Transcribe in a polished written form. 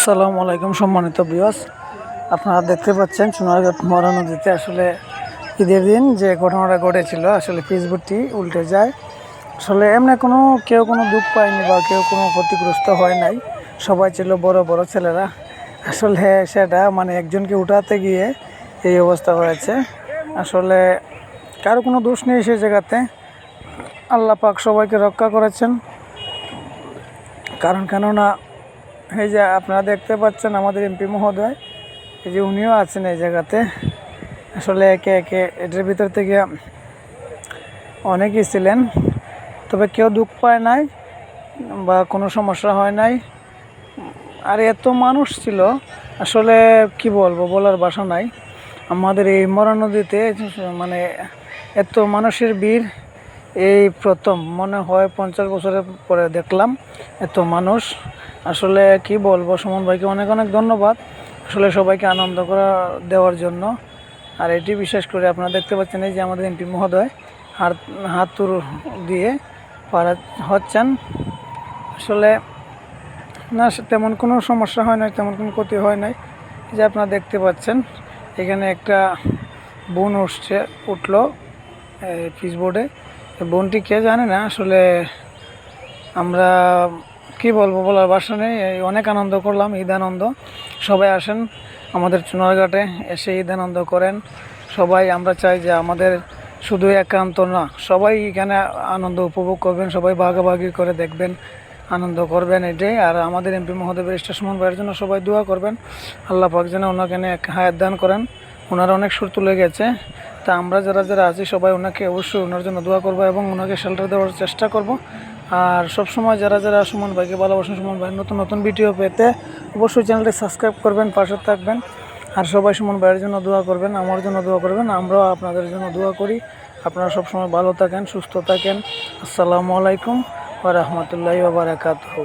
আসসালামু আলাইকুম সম্মানিত ভিউয়ার্স, আপনারা দেখতে পাচ্ছেন সোনারঘাট মরা নদীতে আসলে ঈদের দিন যে ঘটনাটা ঘটেছিল, আসলে ফেসবুকটি উল্টে যায়। আসলে এমনি কেউ কোনো দুঃখ পায়নি বা কেউ কোনো ক্ষতিগ্রস্ত হয় নাই। সবাই ছিল বড় বড় ছেলেরা। আসলে সেটা একজনকে উঠাতে গিয়ে এই অবস্থা হয়েছে। আসলে কারো কোনো দোষ নেই সেই জায়গাতে। আল্লাহ পাক সবাইকে রক্ষা করেছেন। কেননা এই যে আপনারা দেখতে পাচ্ছেন আমাদের এমপি মহোদয়, এই যে উনিও আছেন এই জায়গাতে। আসলে একে একে এটার ভিতর থেকে অনেকেই ছিলেন, তবে কেউ দুঃখ পায় নাই বা কোনো সমস্যা হয় নাই। আর এত মানুষ ছিল, আসলে কি বলবো, বলার ভাষা নাই। আমাদের এই মরা নদীতে এত মানুষের ভিড় এই প্রথম মনে হয় 50 বছরের পরে দেখলাম এত মানুষ। আসলে কি বলবো, সুমন ভাইকে অনেক অনেক ধন্যবাদ আসলে সবাইকে আনন্দ দেওয়ার জন্য। আর এটি বিশেষ করে আপনারা দেখতে পাচ্ছেন এই যে আমাদের এমপি মহোদয় হাতুড় দিয়ে পার হচ্ছেন। আসলে না, তেমন কোনো সমস্যা হয় নাই, তেমন কোনো ক্ষতি হয় নাই। যে আপনারা দেখতে পাচ্ছেন এখানে একটা বোন উঠলো পিচবোর্ডে। বোনটি কে জানে না। আসলে আমরা কি বলবো, বলার ভাষা নেই। অনেক আনন্দ করলাম, ঈদ আনন্দ। সবাই আসেন আমাদের সোনারঘাটে, এসে ঈদ আনন্দ করেন সবাই। আমরা চাই যে আমাদের শুধু একান্ত না, সবাই এখানে আনন্দ উপভোগ করবেন, সবাই ভাগাভাগি করে দেখবেন, আনন্দ করবেন, এটাই। আর আমাদের এমপি মহোদয় ব্যারিস্টার সুমন ভাইয়ের জন্য সবাই দোয়া করবেন। আল্লাহ পাক যেন ওনাকে হায়াত দান করেন। ওনার অনেক সুর তুলে গেছে, তা আমরা যারা যারা আছি সবাই ওনাকে অবশ্যই ওনার জন্য দোয়া করবো এবং ওনাকে শেল্টার দেওয়ার চেষ্টা করব। আর সবসময় যারা যারা সুমন ভাইকে ভালোবাসেন, সুমন ভাইয়ের নতুন নতুন ভিডিও পেতে অবশ্যই চ্যানেলটি সাবস্ক্রাইব করবেন, পাশে থাকবেন। আর সবাই সুমন ভাইয়ের জন্য দোয়া করবেন, আমার জন্য দোয়া করবেন। আমরাও আপনাদের জন্য দোয়া করি। আপনারা সবসময় ভালো থাকেন, সুস্থ থাকেন। আসসালামু আলাইকুম ওয়া রাহমাতুল্লাহি ওয়া বারাকাতুহু।